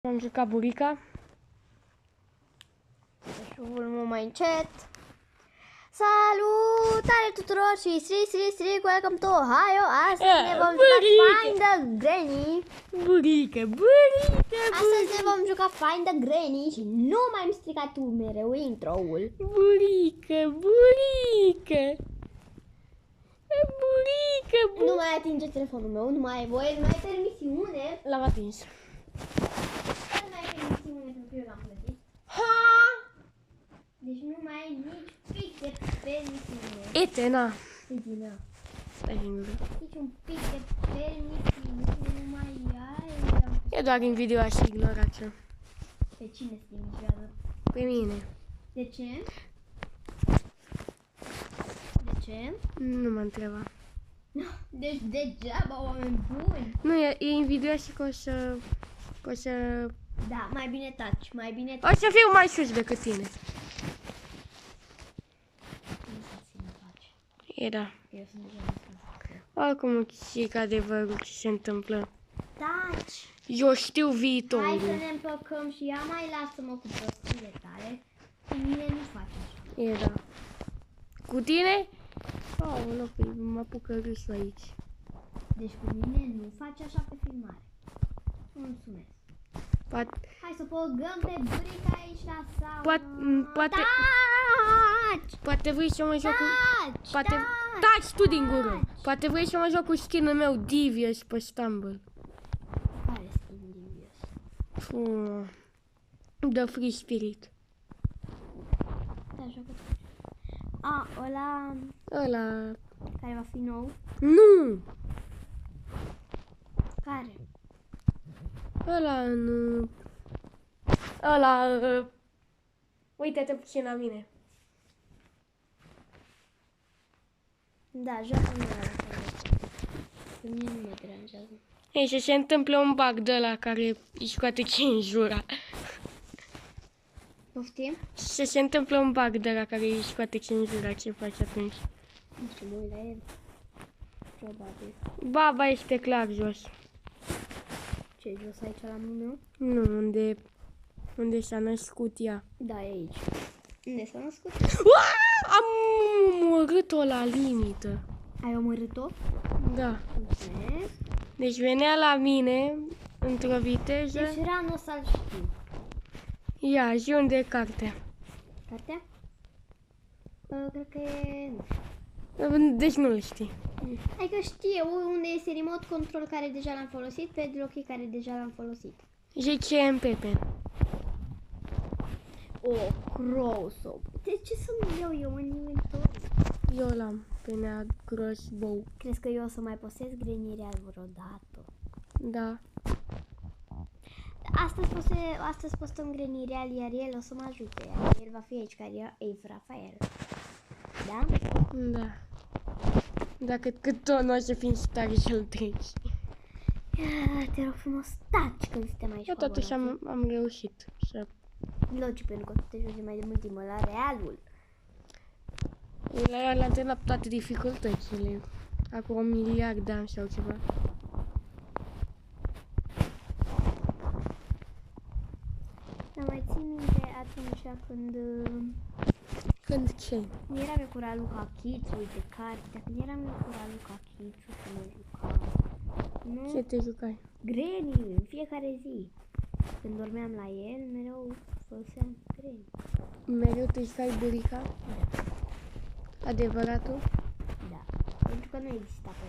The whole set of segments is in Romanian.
am jucat burica. Deci mult mai încet. Salutare tuturor și Sri, welcome to Ohio. Astăzi ne vom juca Find the Granny. Burica. Astăzi ne vom juca Find the Granny și nu mai îmi strica tu mereu intro-ul. Burica. Nu mai atinge telefonul meu, nu mai ai voie, nu mai ai permisiune. L-am atins. Nu mai ai permisiune pentru că eu l-am plătit. Deci nu mai ai nici pic de permisiune. Etena. Edina. Stai liniște. Nici un pic de permisiune nu mai ai. E doar invidia și ignorația. Pe cine se limitează? Pe mine. De ce? De ce? Nu mă întreba. Deci degeaba, oameni buni. Nu, e invidia și că o să... Da, mai bine taci, mai bine O taci. să fiu mai sus decât tine. E da. Eu sunt deja mai sus. Oricum și adevărul ce se întâmplă. Taci! Eu știu Hai viitorul. să ne împăcăm și ea mai lasă-mă cu prostiile tale. Cu mine nu faci așa. E da. Cu tine? Aoleu, păi mă apucă râsul aici. Deci cu mine nu faci așa pe filmare. Mulțumesc. Hai să păgăm pe burica aici la saună. Poate vrei să mă joc cu... Taci! Taci tu din gură! Poate vrei să mă joc cu skin-ul meu Devious pe Stumble. Care skin Devious? The Free Spirit. Da, joacă tu. Ăla Ăla... care va fi nou. Nu! Care? Ăla nu... Ăla... Uite-te puțin la mine. Da, joacă nu ăla. Pe mine nu mă deranjează. Ei, și se întâmplă un bug de ăla care îi scoate cenzura. Poftim? Și se întâmplă un bug de ăla care îi scoate cenzura. Ce faci atunci? Nu știu, mă uit la el. Probabil. Baba este clar jos. Ce, jos aici la meu? Nu, unde s-a născut ea. Da, e aici. Unde s-a născut? Am omorât-o la limită. Ai omorât-o? Da. Mulțumesc. Deci venea la mine într-o viteză. Deci Rano să-l știu. Ia, zi unde e cartea. Cartea? Cred că e... Deci nu-l știi. Adică știe unde este remote control care deja l-am folosit, pe Loki care deja l-am folosit. JCM Pepe. O, Crossbow. De ce să nu iau eu în inventor? Eu l-am pe Nea Crossbow. Crezi că eu o să mai posez grenirea vreodată? Da. Astăzi postăm grenirea, iar el o să mă ajute. Iar el va fi aici, care e Rafael. Da? Da. Dacă cât tot nu o să fim stare să-l treci. Te rog frumos, taci când suntem aici. Eu totuși am reușit să... Logic, pentru că tu te joci mai de mult timp la realul. Le-a antrenat toate dificultățile. Acum 1 miliard de ani sau ceva. Dar mai țin minte atunci când... Când ce? Eram eu cu Raluca Chițu, uite cartea, când eram eu cu Raluca Chițu și mă jucam. Nu? Ce te jucai? Granny, în fiecare zi. Când dormeam la el, mereu foloseam Granny. Mereu te jucai burica? Da. Adevăratul? Da. Pentru că nu exista pe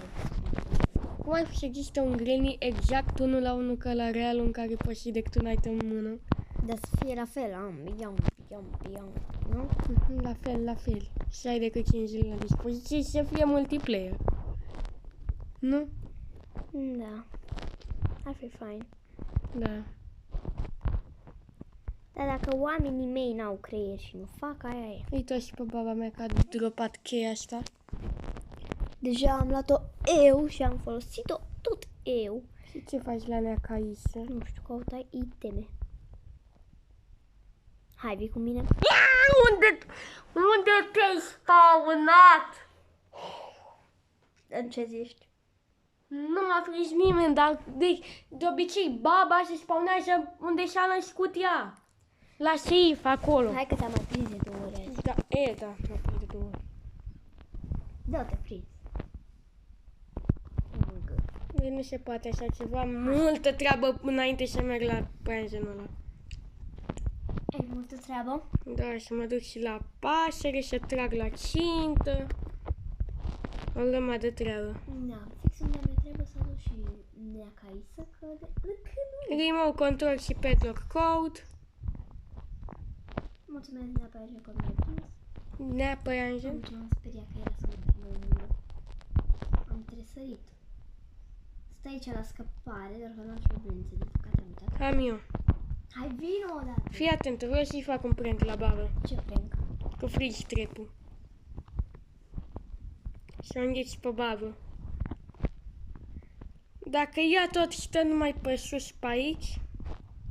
Cum ai fi să existe un Granny exact unul la unul ca la realul în care poți să decât n-ai în mână? Dar să fie la fel, iau, nu? La fel. Să ai decât 5 zile la dispoziție și să fie multiplayer. Nu? Da. Ar fi fain. Da. Dar dacă oamenii mei n-au creier și nu fac, aia e. Uite și pe baba mea că a dropat cheia asta. Deja am luat-o eu și am folosit-o tot eu. Și ce faci la Nea Caisă? Nu știu, căutai iteme. Hai, vii cu mine? Unde te-ai spawnat? În ce zici? Nu m-a prins nimeni, dar de obicei baba se spawnează unde și-a născut ea. La safe, acolo. Hai că te-am mai prins de 2 ori azi. Da, da, m-a prins de 2 ori. Da-te prins. Nu se poate așa ceva, multă treabă înainte să merg la păianjenul ăla. Ai multă treabă? Da, să mă duc și la pasăre, să trag la țintă. O grămadă de treabă. Da, fix unde mi trebuie să duc și neaca aici să căde. Încă nu. Remote control și padlock code. Mulțumesc neapărat că mi-ai prins. Neapăianjen. M-am speriat că era să mă prindă. Am tresărit. Stai aici la scăpare, doar că nu am și problemințe de care am uitat. Am eu. Hai, vino odată! Fii atent, vreau să-i fac un prank la babă. Ce prank? Cu frigi trepul. Să o îngheți pe babă. Dacă ea tot stă numai pe sus pe aici,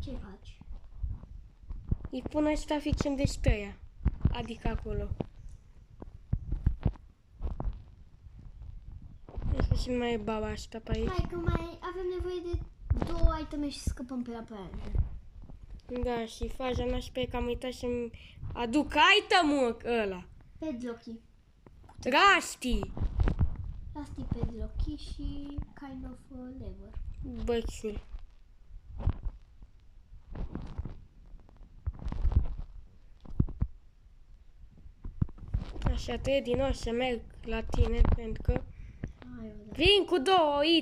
Ce faci? îi pun ăsta fix unde stă ea. Adică acolo. Nu știu și nu mai e baba asta pe aici. Hai că mai avem nevoie de 2 iteme și scăpăm pe la păianjen. Da, și faza nașpa e că am uitat să-mi aduc item-ul ăla. Padlocky. Rusty! Rusty padlocky și kind of lever. Bățul. Așa, trebuie din nou să merg la tine, pentru că Hai, da. vin cu 2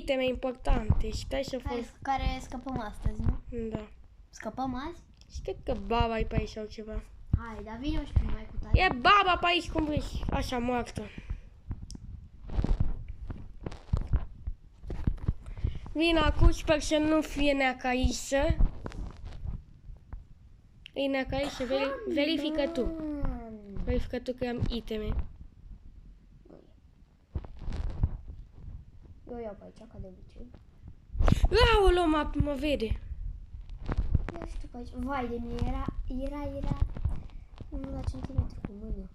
iteme importante și stai să Hai, fac... care scăpăm astăzi, nu? Da. Scăpăm azi? Și cred că baba e pe aici sau ceva. Hai, dar vino și tu mai cu tare. E baba pe aici, cum vrei, așa moartă. Vin acum, sper să nu fie neacaisă. E neacaisă, verifică tu. Verifică tu că am iteme. Eu iau pe aici, ca de obicei. Aoleu, mă vede. Ia și tu pe aici. Vai de mine, era 1 la centimetru cu mână.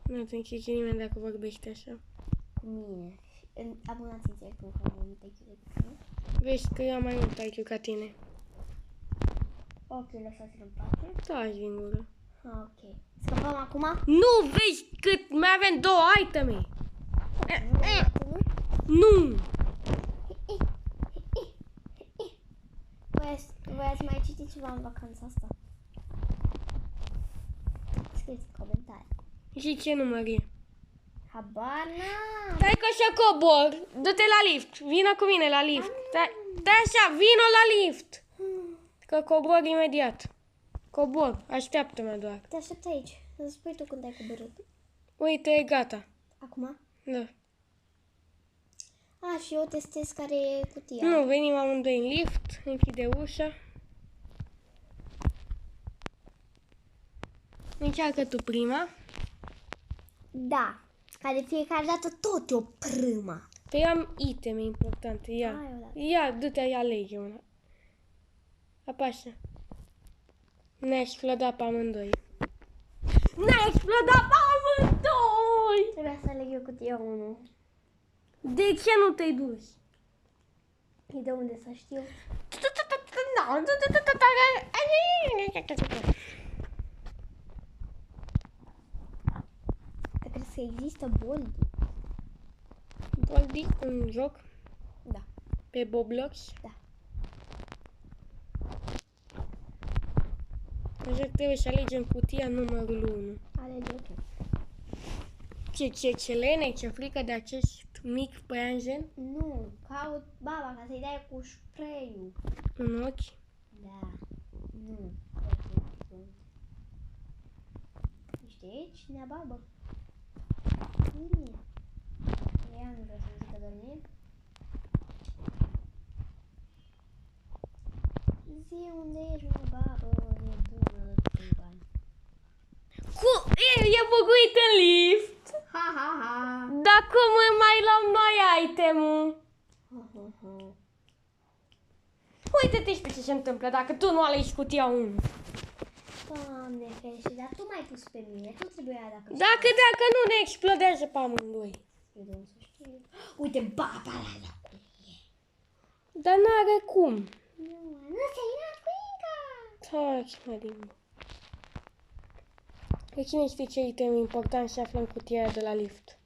Nu te înțelege nimeni dacă vorbește așa. Cu mine. Abonați-ți acum că am vorbit aici. Vezi că eu am mai mult IQ ca tine. Ok, lăsați-l în pace. Da, singură. Ok. Scăpăm acum? Nu vezi cât mai avem 2 iteme. Nu! Voi ați mai citit ceva în vacanța asta? Scrieți în comentarii. Și ce număr e? Habar n-am. Stai că așa cobor. Du-te la lift. Vino cu mine la lift. Stai așa, vino la lift. Că cobor imediat. Cobor, așteaptă-mă doar. Te aștept aici. Să spui tu când ai coborât. Uite, e gata. Acum? Da. A, și eu testez care e cutia. Nu, venim amândoi în lift. Închide ușa. Încearcă tu prima. Da. Ca de fiecare dată tot e o prima. Că eu am iteme importante. Ia. Hai, odată. Ia, du-te, ia alege una. Apasă. Ne-a explodat pe amândoi. Ne-a explodat pe amândoi! Trebuia să aleg eu cutia 1. De ce nu te-ai dus? E de unde să știu? Cred că există Boldi. Boldi, un joc Da. pe Roblox. Da. Așa că trebuie să alegem cutia numărul 1. Alege tu. Ce celene, ce frică de acest mic păianjen Nu, caut baba ca să-i dai cu spray-ul. în ochi. Da. Nu. Ești aici, nea babă? Bine. Ea nu vreau să zică doar mie. Zi unde ești, nea babă, nebună, de bani. E băguit în lift. Ha, ha, ha. Dar cum îi mai luăm noi itemul? Ha, ha, ha. Uite-te și pe ce se întâmplă dacă tu nu alegi cutia 1. Doamne ferește, dar tu m-ai pus pe mine, tu trebuia dacă... Dacă nu ne explodează pe amândoi. Eu de unde să știu. Uite, baba la locul Dar n-are cum. Nu se ia cuica. Taci, mă, din mă. Pe cine știe ce item important se află în cutia de la lift?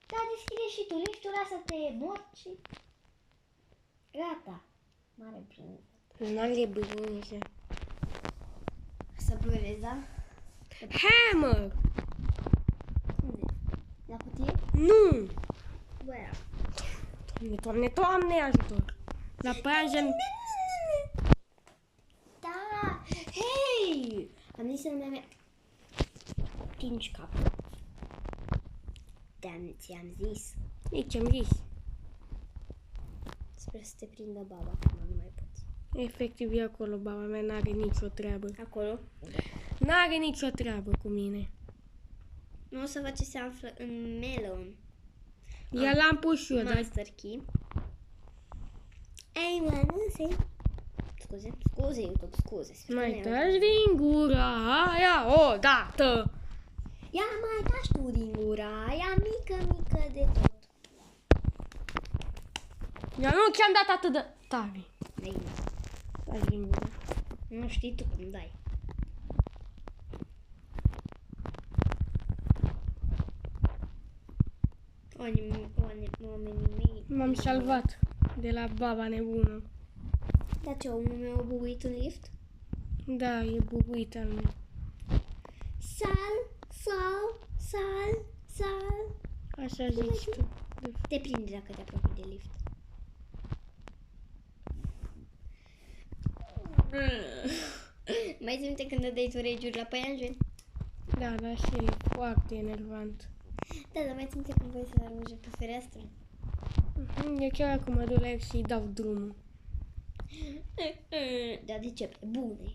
Da, deschide și tu liftul, lasă-te mort și... Gata. Mare brânză. N-are brânză. Să plurezi, da? Hammer! Unde? La cutie? Nu! Băia. Doamne, doamne, doamne, ajutor! La păianjen... Da! Hei! Am zis să nu mai atingi capul. Ți-am zis. Nici ce-am zis. Sper să te prindă baba, acum nu mai poți. Efectiv e acolo, baba mea n-are nicio treabă. Acolo? N-are nicio treabă cu mine. Nu o să văd ce se află în melon. Ia l-am pus și eu, dar... Master key. Ei, mă, nu se... Scuze, YouTube, scuze. Sper că Mai nu-i taci din gura aia odată! Ia mai taci tu din gura aia mică de tot. Eu nu ți-am dat atât de tare. Ei, Taci din gura. nu știi tu cum dai. Oamenii mei. M-am salvat de la baba nebună. Da, ce, omul meu a bubuit în lift? Da, e bubuit al meu. Sal. Așa zici tu. Te prinde dacă te apropii de lift. Mai ții minte când dădeai tu rage-uri la păianjen? Da, da, și e foarte enervant. Da, dar mai ții minte când voi să arunce pe fereastră? E chiar acum mă duc la el și dau drumul. Da, de ce? Pe bune.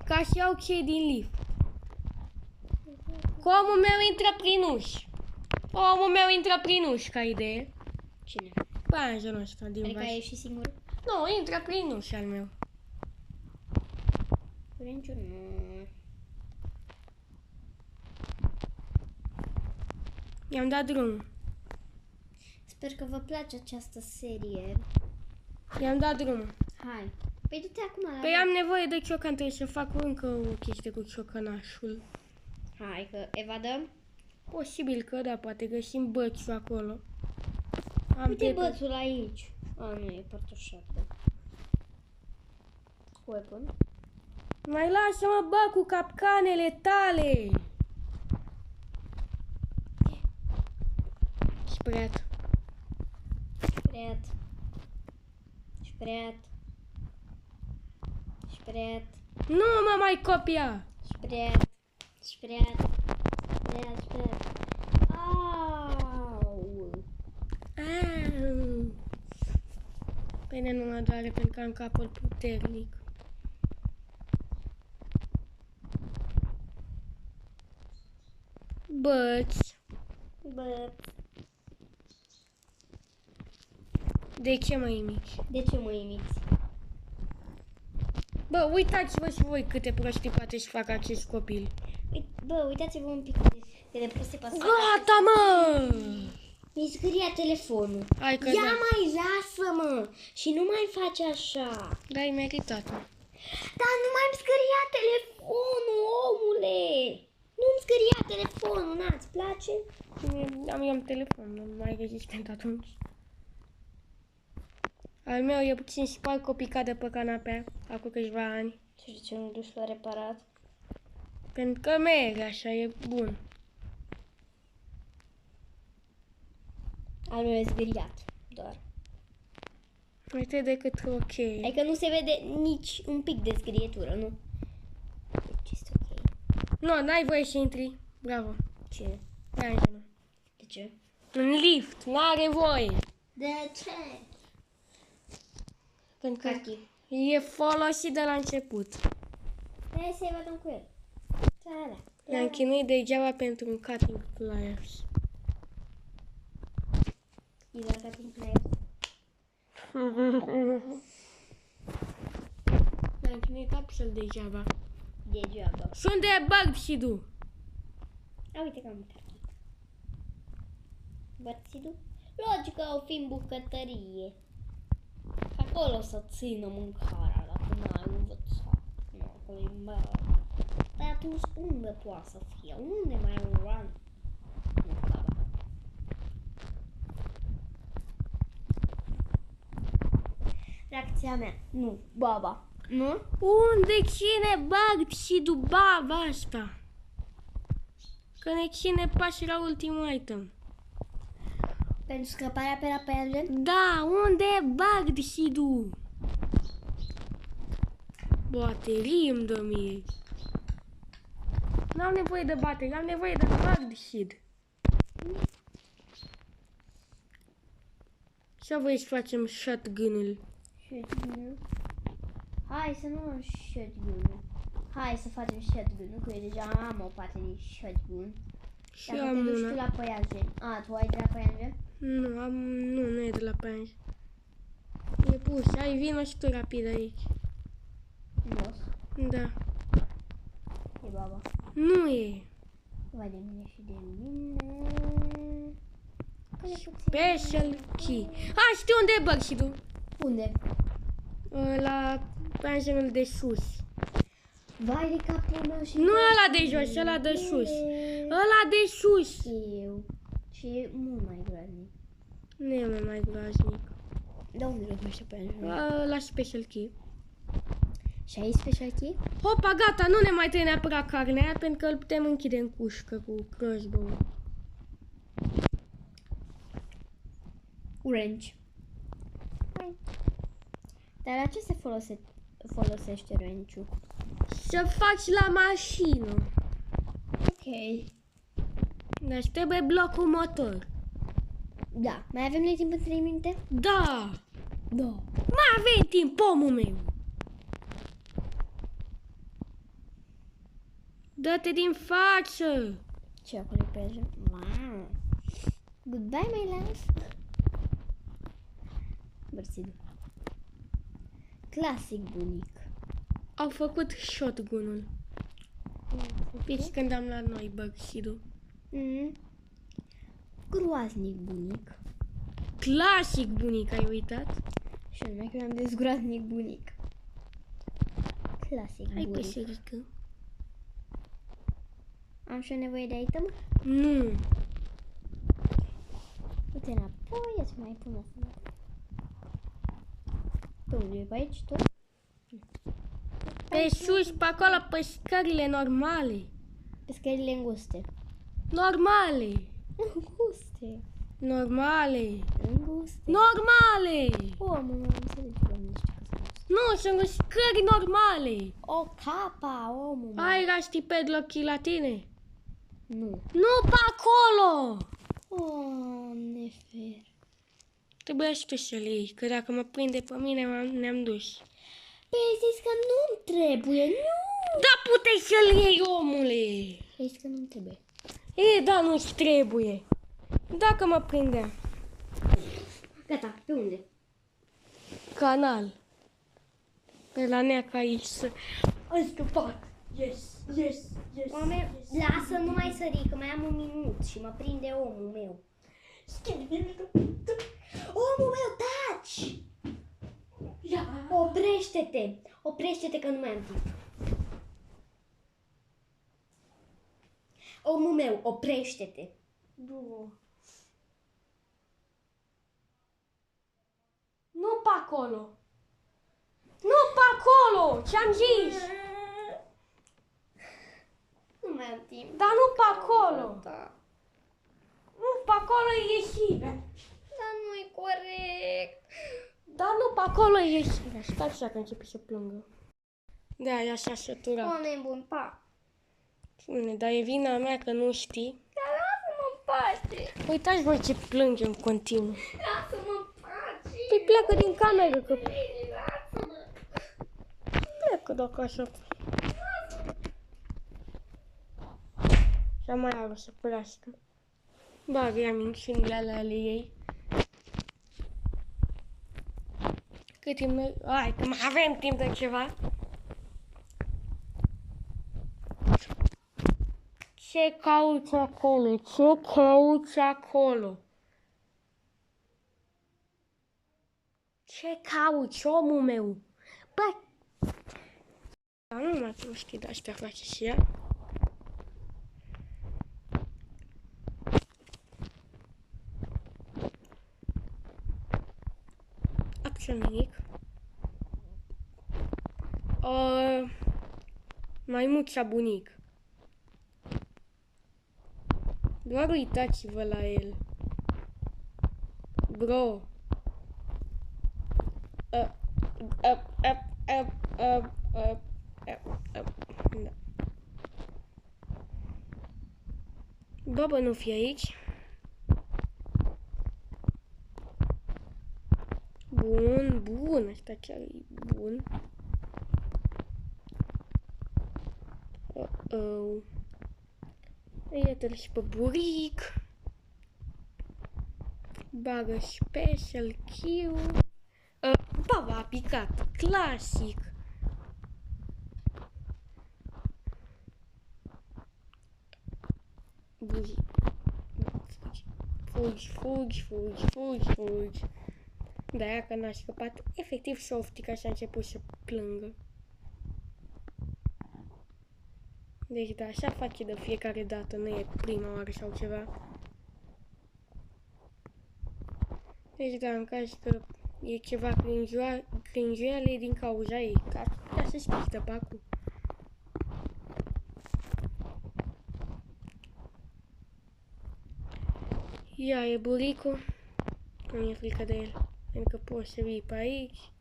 Ca și iau chei din lift. Omul meu intră prin uși. Omul meu intră prin uși, ca idee. Cine? Păianjenul ăsta din Adică ai vas. ieșit singur? Nu, intră prin uși al meu. Părințiu, nu. I-am dat drumul. Sper că vă place această serie. I-am dat drumul. Hai. Păi du-te acum la... Păi am nevoie de ciocan, trebuie să fac încă o chestie cu ciocănașul. Hai, că evadăm. Posibil că da, poate găsim bățul acolo. Am Uite pe- bățul aici. A, nu, e partoșată. Weapon. Mai lasă-mă, bă, cu capcanele tale! Sprat. Șpret. Nu mă mai copia! Șpret. Au. Au. Pene nu mă doare pentru că am capul puternic. Băți. Bă, De ce mă imiți? de ce mă imiți? Bă, uitați-vă și voi câte prostii poate să facă acest copil. Bă, uitați-vă un pic de proste pasă. Gata, mă! Mi zgâria telefonul. Hai că Ia da. mai lasă-mă și nu mai faci așa. Da, ai meritat. Dar nu mai îmi zgâria telefonul, omule. Nu-mi zgâria telefonul, n-ți place? Am telefon, nu mai rezistent atunci. Al meu e puțin spart picat de pe canapea, acum câțiva ani. Și de ce nu duci la reparat? Pentru că merge așa, e bun. Al meu e zgâriat, doar. Uite decât ok. Adică nu se vede nici un pic de zgârietură, nu? Deci este ok. Nu, n-ai voie să intri. Bravo. Ce? Angela. De ce? În lift, n-are voie. De ce? Pentru că Cachi. e folosit de la început. Hai să-i vadăm cu el. Țara. Ne-am chinuit degeaba pentru un cutting pliers. E la cutting pliers. Ne-am chinuit absolut degeaba. Degeaba. Sunt de bug și tu. A, uite că am uitat. Bărțidu? Logică, o fi în bucătărie. Fac acolo să țină mâncarea, dacă n-ai învățat. Nu, acolo e mare. Dar atunci unde poate să fie? Unde mai e un run? Nu, da. Reacția mea. Nu, baba. Nu? Unde cine bag și du baba asta? Că ne cine pași la ultimul item. Pentru scăparea pe la pengen? Da, unde bag și du? Baterii îmi dă mie. N-am nevoie de baterii, am nevoie de bag și. Ce voi să facem shotgun-ul? Shotgun-ul. Hai să nu am shotgun-ul. Hai să facem shotgun-ul, că eu deja am o parte din shotgun. Și Dacă am te duci una. tu la păianjen. A, tu ai de la păianjen? Nu e de la panj. E pus, ai vino și tu rapid aici. Jos. Da. E baba. Nu e. Vai de mine și de mine. Că e puțin. Special key. A, știu unde e bag și tu. Unde? La panjenul de sus. Vai de capul meu și... Nu ăla de jos, ăla de sus. Ăla de sus. Eu. Și e mult mai groaznic. Nu e mai groaznic. De unde locuiește păianjenul? La special key. Și ai special key? Hopa, gata, nu ne mai trebuie neapărat carnea, pentru că îl putem închide în cușcă cu crossbow. Wrench. Hai. Dar la ce se folosește wrench-ul? Să faci la mașină. Ok. Deci trebuie blocul motor. Da. Mai avem noi timp în 3 minute? Da. Da. Mai avem timp, pomul meu. Dă-te din față. Ce acolo e pe jur? Wow. Goodbye, my love. Bărțidul. Clasic bunic. Au făcut shotgun-ul. Deci când am la noi băgșidul. Groaznic bunic. Clasic bunic, ai uitat? Și numai că mi-am zis groaznic bunic. Clasic Hai bunic. păsărică. Am și eu nevoie de item? Nu. Uite înapoi, îți mai pun asta. Pe unde e pe aici tot? Pe sus, pe acolo, pe scările normale. Pe scările înguste. Normale. Înguste. Normale. Înguste. Normale. Omul meu, nu se duce, doamne, știu că sunt. Nu, sunt scări normale. O capa, omul meu. Ai rasti padlock la tine? Nu. Nu pe acolo. Oh, nefer. Trebuia și tu să-l iei, că dacă mă prinde pe mine, ne-am dus. Păi ai zis că nu trebuie, nu! Da, puteai să-l iei, omule! Ai zis că nu trebuie. E, da, nu-ți trebuie. Dacă mă prindea. Gata, pe unde? Canal. Pe la neaca aici să... Ai scăpat! Yes, yes, yes. Oameni, lasă, nu mai sări, că mai am un minut și mă prinde omul meu. Omul meu, taci! Oprește-te! Oprește-te că nu mai am timp. Omul meu, oprește-te! Nu pe acolo! Nu pe acolo! Ce-am zis! Nu mai am timp. Dar nu pe acolo! Da. Nu, pe acolo e ieșirea! Dar nu e corect. Dar nu pe acolo e ieșirea! Stai așa că începe să plângă. Da, e așa sătura. Oameni buni, pa! Bine, dar e vina mea că nu știi. Dar lasă-mă în pace! Uitați voi ce plânge în continuu. Lasă-mă în pace! Păi pleacă din cameră, că Lasă-mă! pleacă dacă așa. Și mai are o să plească. Bagă ea minciunile alea ale ei. Cât timp noi... Hai, că mai avem timp de ceva. Ce cauți acolo? Ce cauți acolo? Ce Ce cauți, omul meu? Bă! Dar nu mai prostii de astea face și ea. Absolut nimic. Maimuța bunic. Doar uitați-vă la el. Bro. Da. Baba nu fi aici. Bun, bun. Asta chiar e bun. Oh. Iată-l și pe buric. Bagă special kill. Baba a picat. Clasic. Buric. Fugi. De-aia că n-a scăpat, efectiv Softica și a început să plângă. Deci da, așa face de fiecare dată, nu e prima oară sau ceva. Deci da, în caz că e ceva crinjuială, e din cauza ei, ca să știți de pacul. Ia e buricul, nu mi-e frică de el. Pentru că poți să vii pe aici.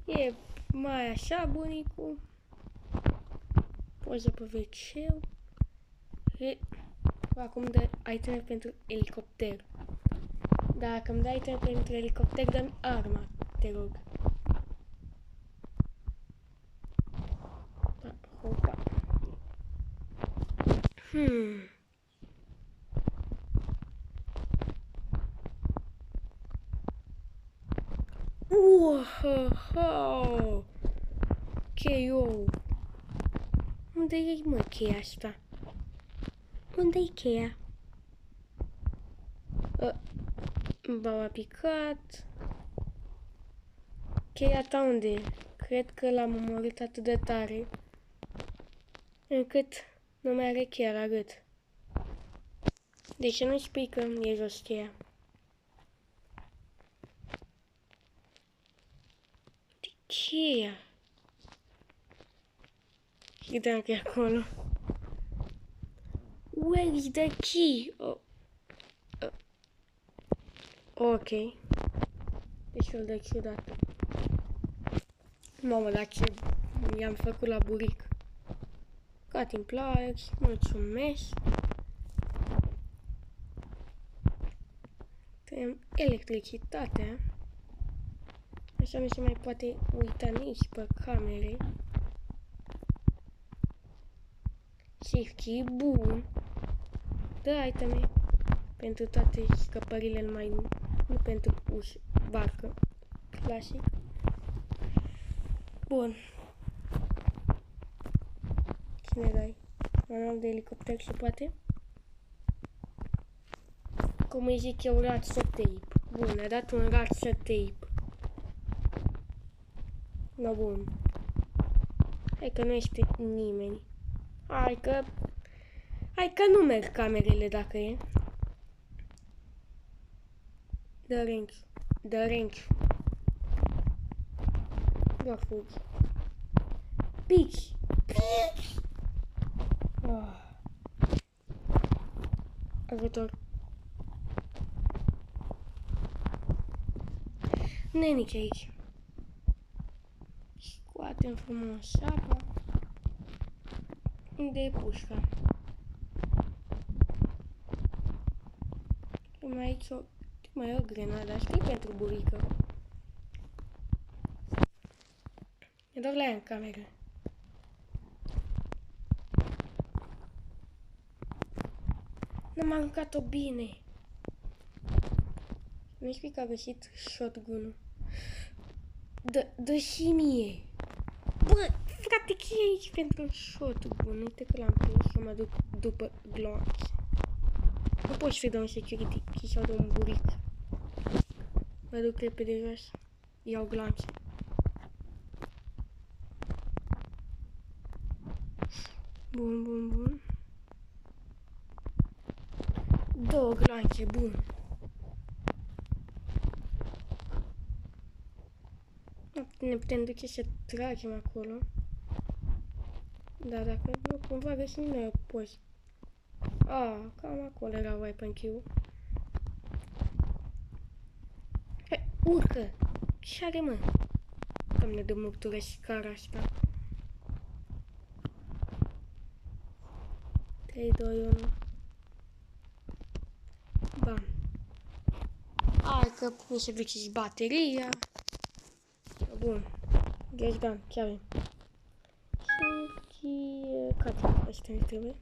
E mai așa bunicul. Poză pe wc. Acum dă iteme pentru elicopter. Dacă îmi dai iteme pentru elicopter, dă-mi arma, te rog. Hopa. KO. Unde e, mă, cheia asta? Unde-i cheia? B-a picat. Cheia ta unde e? Cred că l-am omorât atât de tare încât nu mai are cheia la gât. De ce nu spui că e jos cheia? Cheia. Credeam că e acolo. Where is the key? Ok. Deci fel de ciudat. Mamă, dar ce i-am făcut la buric. Cutting pliers, mulțumesc. Tăiem electricitatea. Așa nu se mai poate uita nici pe camere. Safety, bun. Dă iteme pentru toate scăpările mai nu pentru ușă, barcă. Clasic. Bun. Cine dai? Manual de elicopter se poate? Cum îi zic eu, rață tape. Bun, a dat un rață tape. No, bun. Hai că nu este nimeni. Hai că nu merg camerele dacă e. Dă range. Doar fugi. Pici. Ajutor. Nu e nici aici. Scoatem frumos apa. Unde e pușca? Mai e o grenadă, știi, pentru burică. E doar la ea în cameră. N-am aruncat-o bine. Nu știu că a găsit shotgun-ul. Dă și mie. Bă, frate, ce e aici pentru shotgun? Uite că l-am prins și mă duc după glonț. Nu poți fi de un security key sau de un buric. Mă duc repede jos. Iau glanțe. Bun, bun, bun. 2 glanțe, bun. Ne putem duce să tragem acolo. Da, dacă nu, cumva găsim noi o poză. Cam acolo era weapon queue. Hai, urcă! Ce are, mă? Doamne, de murtură scara asta. 3, 2, 1. Bam. Hai că mi se duce și bateria. Bun. Deci, da, ce avem? Și cutter, ăsta ne trebuie.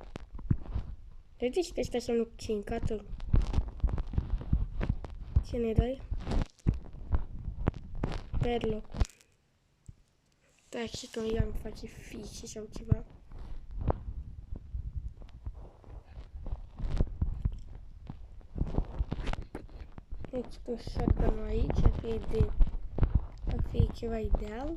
Vedeți că ăsta sunt puțin cutter. Ce ne dai? Padlock. Da, și că ea îmi face fișe sau ceva. Deci tu shotgun-ul aici ar fi ceva ideal.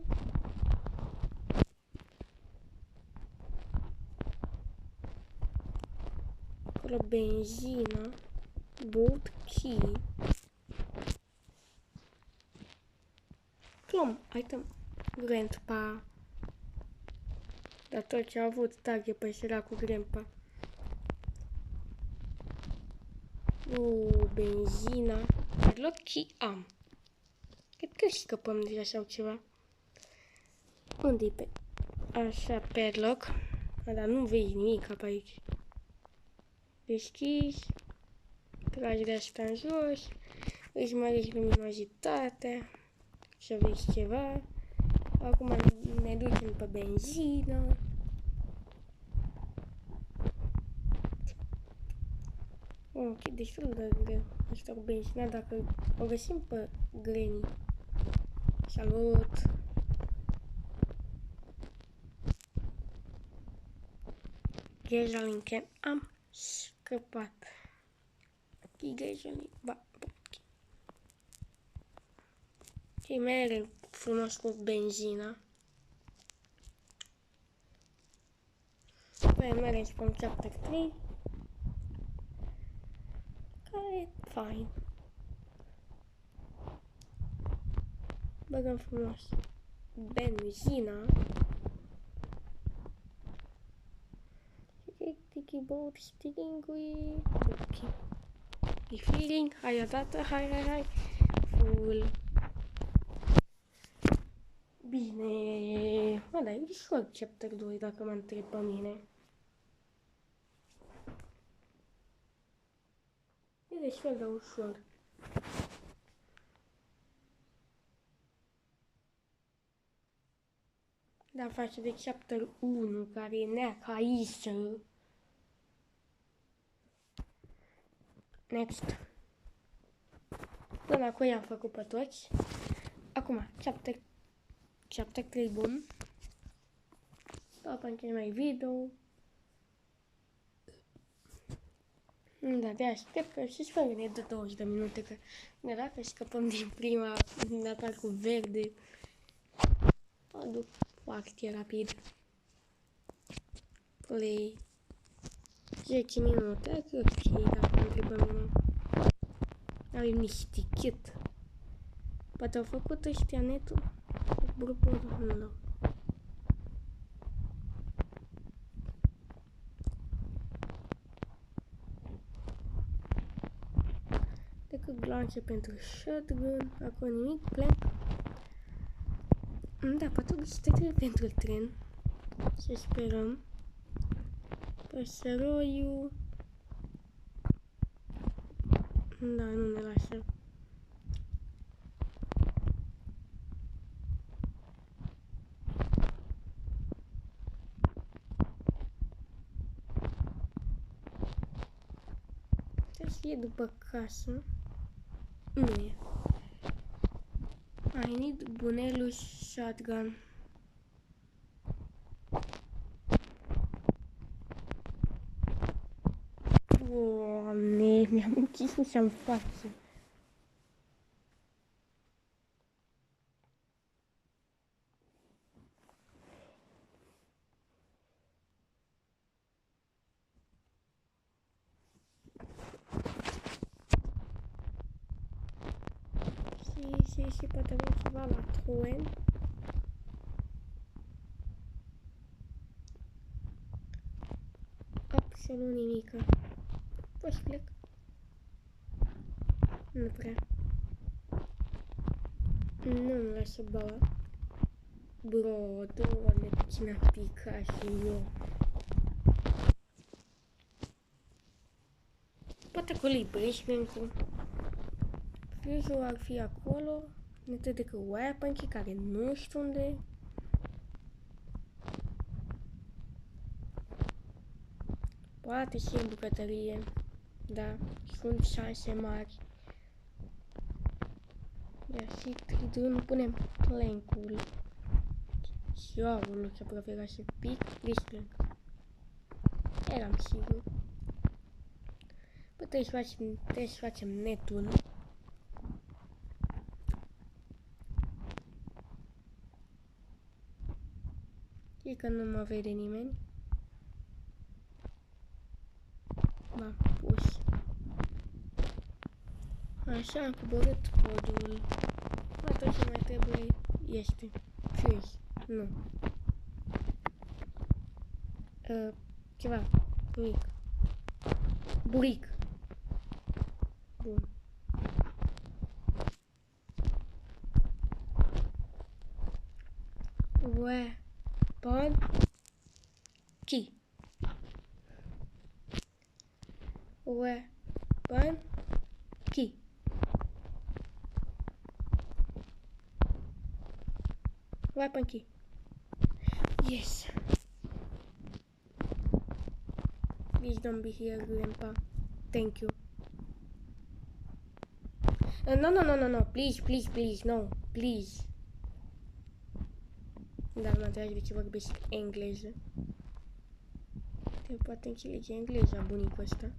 Acolo benzină, bolt key. Plom, item, grandpa. Dar tot ce a avut taghe pe săracul grandpa. Benzina. Padlock key am. Cred că scăpăm deja sau ceva. Unde-i pe... Așa, padlock. Dar nu vezi nimic pe aici. Deschizi. Tragi de asta în jos. Îți mărești luminozitatea. Să vezi ceva. Acum ne ducem pe benzină. Ok, destul de greu. Asta cu benzina, dacă o găsim pe Granny. Salut! Gasoline can. Am scăpat. Gasoline. Și merg frumos cu benzina. Păi merg spun chapter 3. Care e fain. Băgăm frumos benzina. Tiki boat sticking with ok. Refilling, hai odată, hai. Full. Bine. Mă, dar e ușor chapter 2 dacă mă întreb pe mine. E destul de ușor. Dar face de chapter 1 care e neaca aici. Next. Până acum i-am făcut pe toți. Acum, chapter 3 bun. Papa încheie mai video. Da, de aștept că și sper că ne dă 20 de minute, că ne dacă scăpăm din prima dată cu verde. O duc foarte rapid. Play. 10 minute, ok, dacă mă întrebă mine. Avem niște kit. Poate au făcut ăștia netul. Grupul, nu. Decât glanțe pentru shotgun, acolo nimic, plec. Da, poate trebuie pentru tren. Să sperăm. Păsăroiul. Da, nu ne lasă. Trebuie să fie după casă. Nu e. I need bunelul shotgun. Doamne, mi-am închis ușa în față. și poate avem ceva la Troen. Absolut nimică. Poți plec? Nu prea. Nu-mi lasă bala. Bro, doamne, pe cine a picat și eu. Poate acolo e Breșvencu. Fuzul ar fi acolo. Nu te decât Weapon Key, care nu știu unde e. Poate și în bucătărie. Da, sunt șanse mari. Ia și tridul, punem plancul. Și eu ce aproape era și pic, Breșvenc. Eram sigur. Păi trebuie să facem netul. E că nu mă vede nimeni. M-am pus. Așa am coborât podul. Atunci ce mai trebuie este fuse. Nu. Ceva. Nimic. Buric. Bun. Weapon Key. Weapon Key. Weapon Key. Yes. Please don't be here, Grandpa. Thank you. No. Please. No. Please. Dar mă întregi de ce vorbesc engleză. Te poate înțelege engleza bunicul ăsta.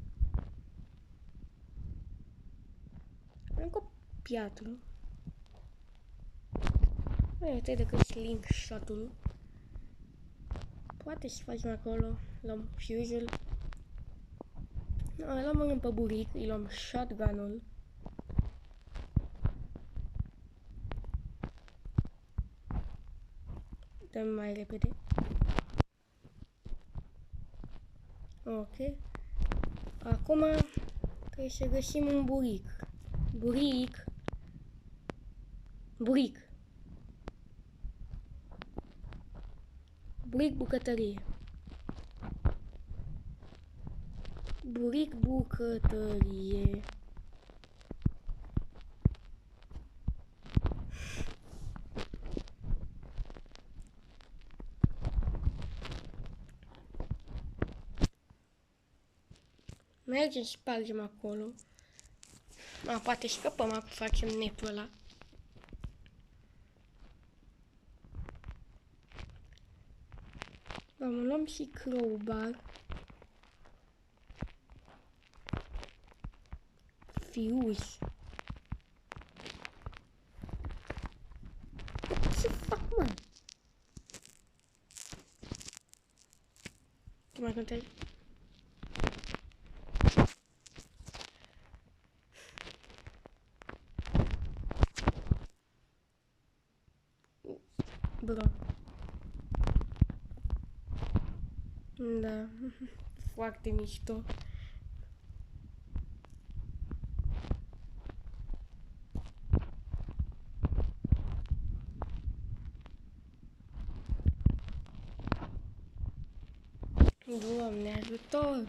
Încă o piatră. Uite decât slingshot-ul. Poate să facem acolo. Luăm fuse-ul. Îl luăm pe buric. Îi luăm shotgun-ul. Dăm mai repede. Ok. Acum trebuie să găsim un buric. Buric bucătărie. Buric bucătărie. Mergem, spargem acolo. Poate scăpăm, facem netul ăla. Luăm și crowbar. Fuse. Ce fac, mă? Ce mai contează? Bro. Da, foarte mișto. Doamne ajutor!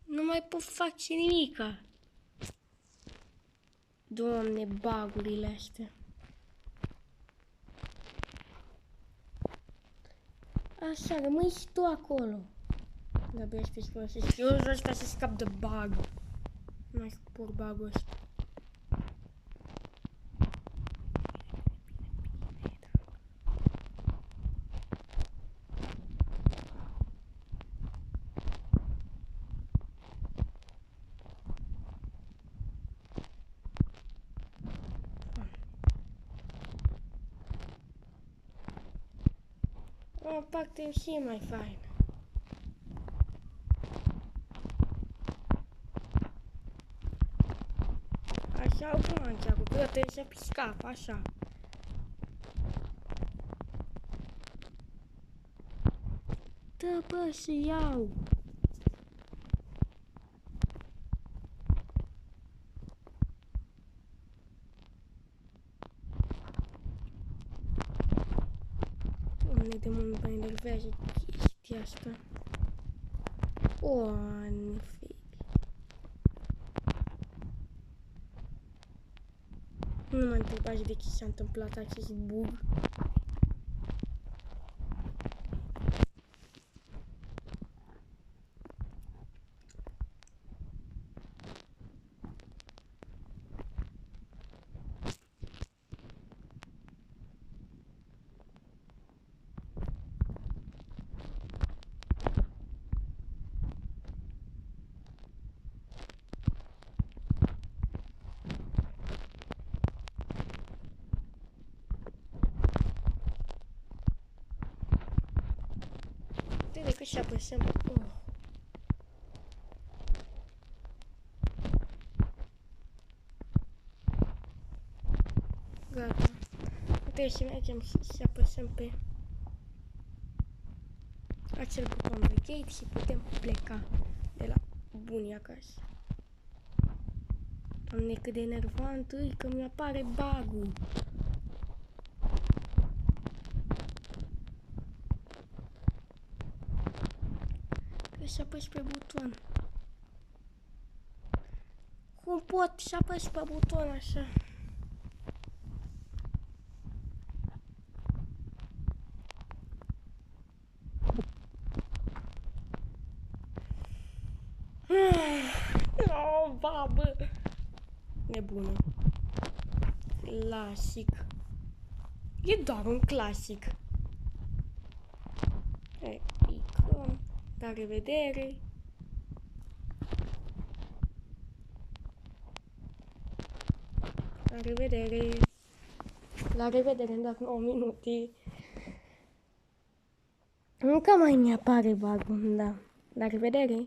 Nu mai pot face nimica. Doamne, bagurile astea. Așa, rămâi și tu acolo. De-abia știi să folosesc fuse-ul ăsta să scap de bug. Nu mai suport bug-ul ăsta. O parte și mai fain. Așa, acum am încercat cu trebuie să scap, așa. Dă, bă, să iau. Doamne, de mult mă enervează chestia asta. O, neferi. Nu m-a întrebat de ce s-a întâmplat acest bug. Decât și apăsăm. Oh. Gata. Trebuie să mergem să apăsăm pe acel buton de gate și putem pleca de la bunii acasă. Doamne, cât de enervant e că mi apare bug-ul. Trebuie să apăs pe buton. Cum pot să apăs pe buton așa? Oh, babă! Nebună. Clasic. E doar un clasic. Picăm. La revedere. La revedere. La revedere în doar 9 minute. Încă mai mi apare bug-ul, da. La revedere.